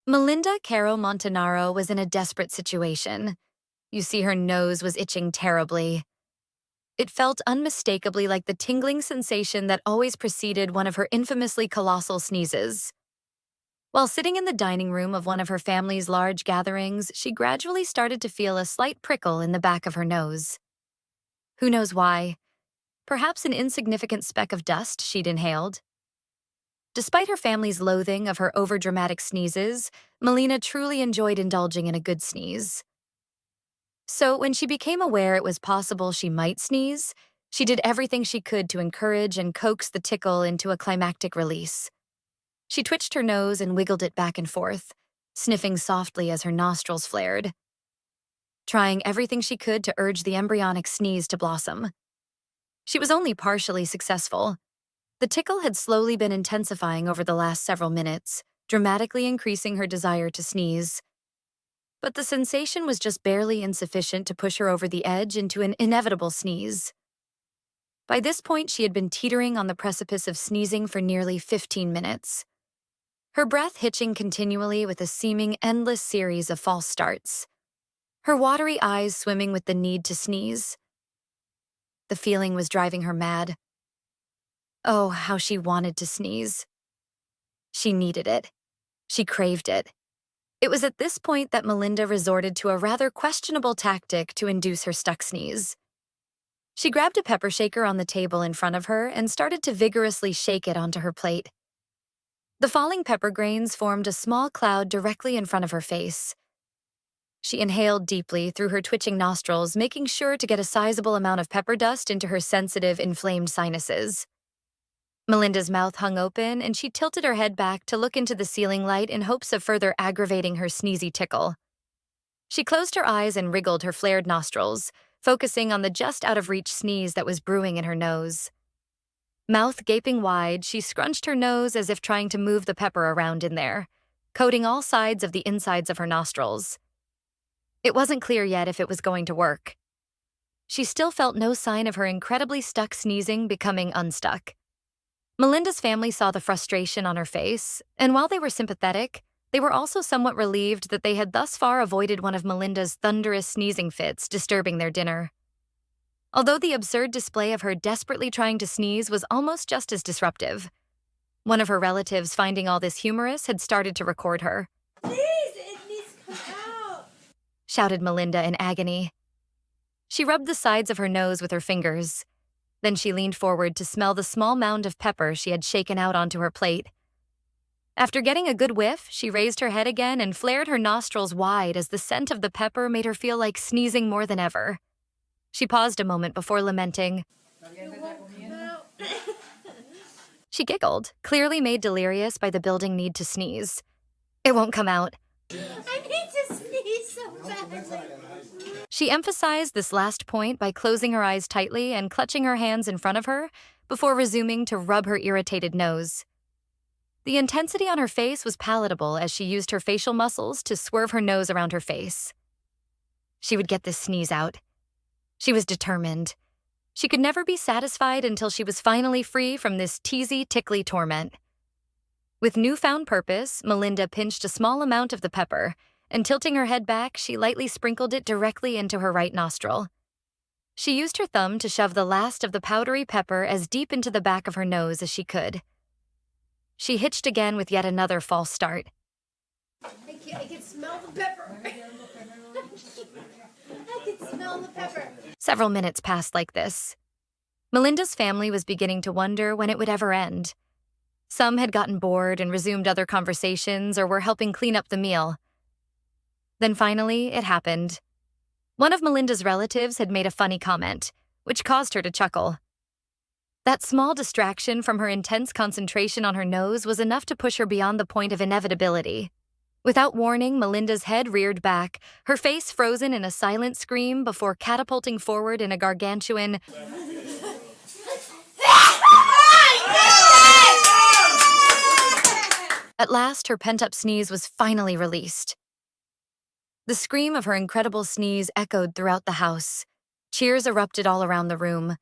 Melinda Caro Montanaro was in a desperate situation. You see, her nose was itching terribly. It felt unmistakably like the tingling sensation that always preceded one of her infamously colossal sneezes. While sitting in the dining room of one of her family's large gatherings, she gradually started to feel a slight prickle in the back of her nose. Who knows why? Perhaps an insignificant speck of dust she'd inhaled. Despite her family's loathing of her overdramatic sneezes, Melina truly enjoyed indulging in a good sneeze. So when she became aware it was possible she might sneeze, she did everything she could to encourage and coax the tickle into a climactic release. She twitched her nose and wiggled it back and forth, sniffing softly as her nostrils flared, trying everything she could to urge the embryonic sneeze to blossom. She was only partially successful. The tickle had slowly been intensifying over the last several minutes, dramatically increasing her desire to sneeze. But the sensation was just barely insufficient to push her over the edge into an inevitable sneeze. By this point, she had been teetering on the precipice of sneezing for nearly 15 minutes. Her breath hitching continually with a seeming endless series of false starts. Her watery eyes swimming with the need to sneeze. The feeling was driving her mad. Oh, how she wanted to sneeze. She needed it. She craved it. It was at this point that Melinda resorted to a rather questionable tactic to induce her stuck sneeze. She grabbed a pepper shaker on the table in front of her and started to vigorously shake it onto her plate. The falling pepper grains formed a small cloud directly in front of her face. She inhaled deeply through her twitching nostrils, making sure to get a sizable amount of pepper dust into her sensitive, inflamed sinuses. Melinda's mouth hung open, and she tilted her head back to look into the ceiling light in hopes of further aggravating her sneezy tickle. She closed her eyes and wriggled her flared nostrils, focusing on the just-out-of-reach sneeze that was brewing in her nose. Mouth gaping wide, she scrunched her nose as if trying to move the pepper around in there, coating all sides of the insides of her nostrils. It wasn't clear yet if it was going to work. She still felt no sign of her incredibly stuck sneezing becoming unstuck. Melinda's family saw the frustration on her face, and while they were sympathetic, they were also somewhat relieved that they had thus far avoided one of Melinda's thunderous sneezing fits disturbing their dinner. Although the absurd display of her desperately trying to sneeze was almost just as disruptive. One of her relatives, finding all this humorous, had started to record her. Please, it needs to come out! Shouted Melinda in agony. She rubbed the sides of her nose with her fingers. Then she leaned forward to smell the small mound of pepper she had shaken out onto her plate. After getting a good whiff, she raised her head again and flared her nostrils wide as the scent of the pepper made her feel like sneezing more than ever. She paused a moment before lamenting. It won't come out. She giggled, clearly made delirious by the building need to sneeze. It won't come out. I need to sneeze so badly. She emphasized this last point by closing her eyes tightly and clutching her hands in front of her before resuming to rub her irritated nose. The intensity on her face was palatable as she used her facial muscles to swerve her nose around her face. She would get this sneeze out. She was determined. She could never be satisfied until she was finally free from this teasy, tickly torment. With newfound purpose, Melinda pinched a small amount of the pepper, and tilting her head back, she lightly sprinkled it directly into her right nostril. She used her thumb to shove the last of the powdery pepper as deep into the back of her nose as she could. She hitched again with yet another false start. I can smell the pepper. I can smell the pepper. Several minutes passed like this. Melinda's family was beginning to wonder when it would ever end. Some had gotten bored and resumed other conversations or were helping clean up the meal. Then finally, it happened. One of Melinda's relatives had made a funny comment, which caused her to chuckle. That small distraction from her intense concentration on her nose was enough to push her beyond the point of inevitability. Without warning, Melinda's head reared back, her face frozen in a silent scream before catapulting forward in a gargantuan At last, her pent-up sneeze was finally released. The scream of her incredible sneeze echoed throughout the house. Cheers erupted all around the room.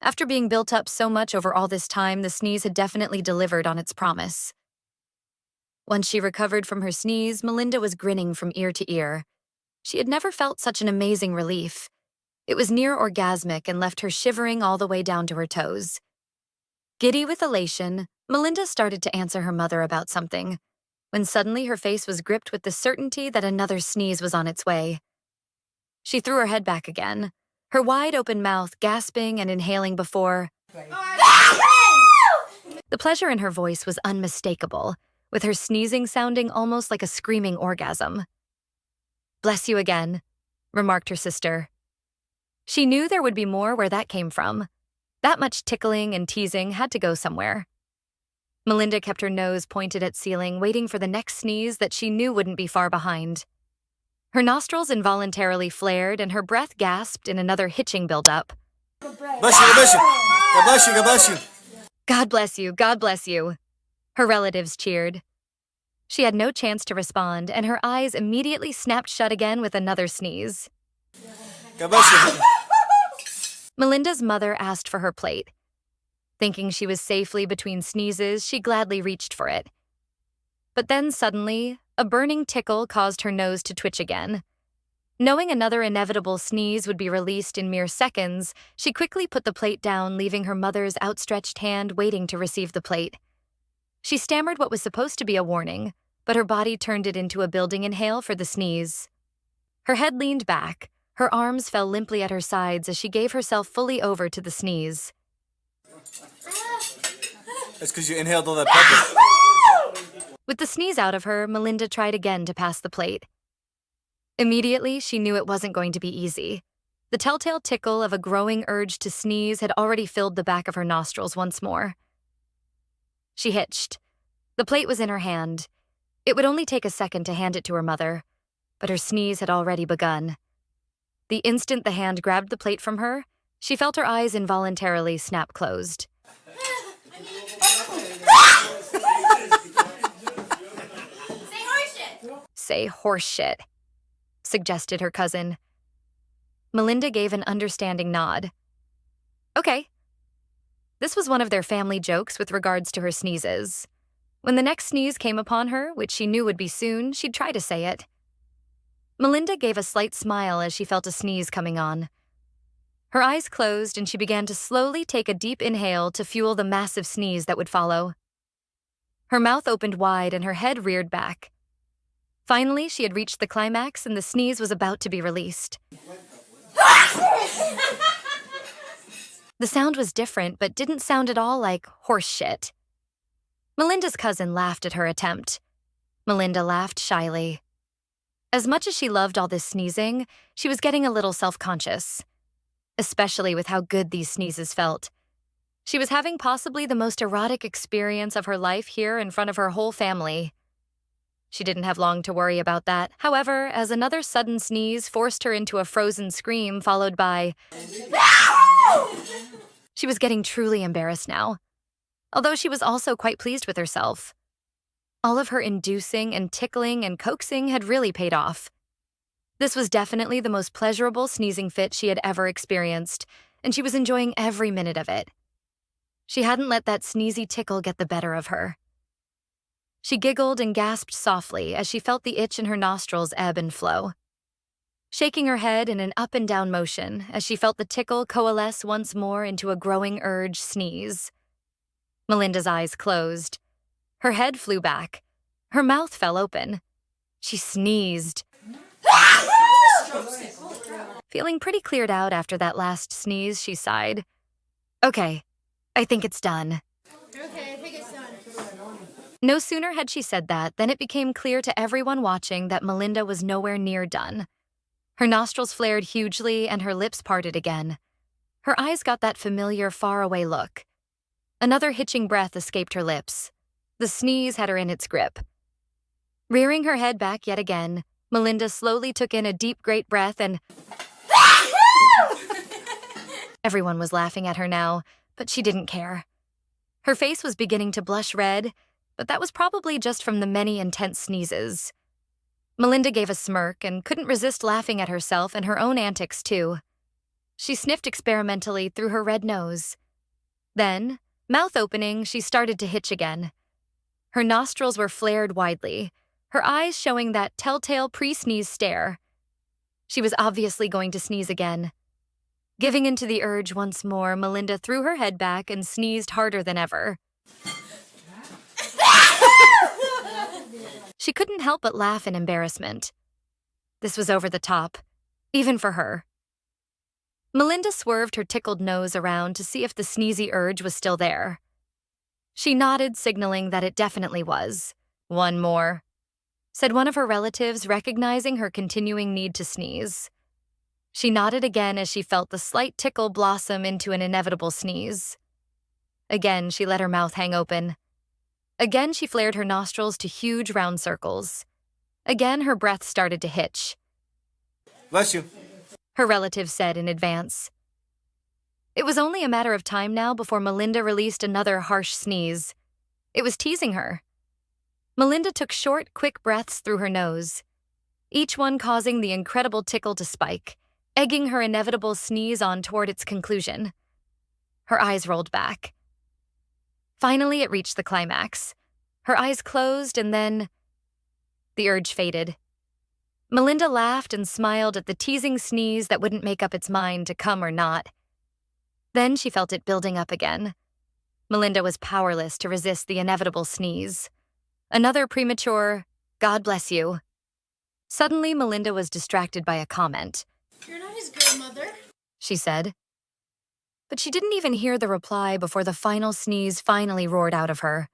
After being built up so much over all this time, the sneeze had definitely delivered on its promise. Once she recovered from her sneeze, Melinda was grinning from ear to ear. She had never felt such an amazing relief. It was near orgasmic and left her shivering all the way down to her toes. Giddy with elation, Melinda started to answer her mother about something, when suddenly her face was gripped with the certainty that another sneeze was on its way. She threw her head back again, her wide-open mouth gasping and inhaling before. The pleasure in her voice was unmistakable, with her sneezing sounding almost like a screaming orgasm. "Bless you again," remarked her sister. She knew there would be more where that came from. That much tickling and teasing had to go somewhere. Melinda kept her nose pointed at ceiling, waiting for the next sneeze that she knew wouldn't be far behind. Her nostrils involuntarily flared and her breath gasped in another hitching buildup. Bless you, bless you. God bless you, God bless you. "God bless you, God bless you," her relatives cheered. She had no chance to respond, and her eyes immediately snapped shut again with another sneeze. God bless you. Melinda's mother asked for her plate. Thinking she was safely between sneezes, she gladly reached for it. But then suddenly, a burning tickle caused her nose to twitch again. Knowing another inevitable sneeze would be released in mere seconds, she quickly put the plate down, leaving her mother's outstretched hand waiting to receive the plate. She stammered what was supposed to be a warning, but her body turned it into a building inhale for the sneeze. Her head leaned back, her arms fell limply at her sides as she gave herself fully over to the sneeze. That's because you inhaled all that pepper. With the sneeze out of her, Melinda tried again to pass the plate. Immediately, she knew it wasn't going to be easy. The telltale tickle of a growing urge to sneeze had already filled the back of her nostrils once more. She hitched. The plate was in her hand. It would only take a second to hand it to her mother, but her sneeze had already begun. The instant the hand grabbed the plate from her, she felt her eyes involuntarily snap closed. "Say horse shit," suggested her cousin. Melinda gave an understanding nod. Okay. This was one of their family jokes with regards to her sneezes. When the next sneeze came upon her, which she knew would be soon, she'd try to say it. Melinda gave a slight smile as she felt a sneeze coming on. Her eyes closed and she began to slowly take a deep inhale to fuel the massive sneeze that would follow. Her mouth opened wide and her head reared back. Finally, she had reached the climax and the sneeze was about to be released. The sound was different, but didn't sound at all like horse shit. Melinda's cousin laughed at her attempt. Melinda laughed shyly. As much as she loved all this sneezing, she was getting a little self-conscious, especially with how good these sneezes felt. She was having possibly the most erotic experience of her life here in front of her whole family. She didn't have long to worry about that. However, as another sudden sneeze forced her into a frozen scream followed by she was getting truly embarrassed now, although she was also quite pleased with herself. All of her inducing and tickling and coaxing had really paid off. This was definitely the most pleasurable sneezing fit she had ever experienced, and she was enjoying every minute of it. She hadn't let that sneezy tickle get the better of her. She giggled and gasped softly as she felt the itch in her nostrils ebb and flow, shaking her head in an up and down motion as she felt the tickle coalesce once more into a growing urge sneeze. Melinda's eyes closed. Her head flew back. Her mouth fell open. She sneezed. Feeling pretty cleared out after that last sneeze, she sighed. Okay, I think it's done. Okay, I think it's done. No sooner had she said that than it became clear to everyone watching that Melinda was nowhere near done. Her nostrils flared hugely and her lips parted again. Her eyes got that familiar faraway look. Another hitching breath escaped her lips. The sneeze had her in its grip. Rearing her head back yet again, Melinda slowly took in a deep, great breath and everyone was laughing at her now, but she didn't care. Her face was beginning to blush red, but that was probably just from the many intense sneezes. Melinda gave a smirk and couldn't resist laughing at herself and her own antics, too. She sniffed experimentally through her red nose. Then, mouth opening, she started to hitch again. Her nostrils were flared widely, her eyes showing that telltale pre-sneeze stare. She was obviously going to sneeze again. Giving into the urge once more, Melinda threw her head back and sneezed harder than ever. She couldn't help but laugh in embarrassment. This was over the top, even for her. Melinda swerved her tickled nose around to see if the sneezy urge was still there. She nodded, signaling that it definitely was. "One more," said one of her relatives, recognizing her continuing need to sneeze. She nodded again as she felt the slight tickle blossom into an inevitable sneeze. Again, she let her mouth hang open. Again, she flared her nostrils to huge round circles. Again, her breath started to hitch. Bless you. Her relative said in advance. It was only a matter of time now before Melinda released another harsh sneeze. It was teasing her. Melinda took short, quick breaths through her nose, each one causing the incredible tickle to spike, egging her inevitable sneeze on toward its conclusion. Her eyes rolled back. Finally, it reached the climax. Her eyes closed, and then the urge faded. Melinda laughed and smiled at the teasing sneeze that wouldn't make up its mind to come or not. Then she felt it building up again. Melinda was powerless to resist the inevitable sneeze. Another premature, "God bless you." Suddenly, Melinda was distracted by a comment. "You're not his grandmother," she said. But she didn't even hear the reply before the final sneeze finally roared out of her.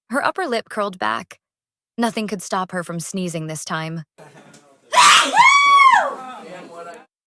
Her upper lip curled back. Nothing could stop her from sneezing this time.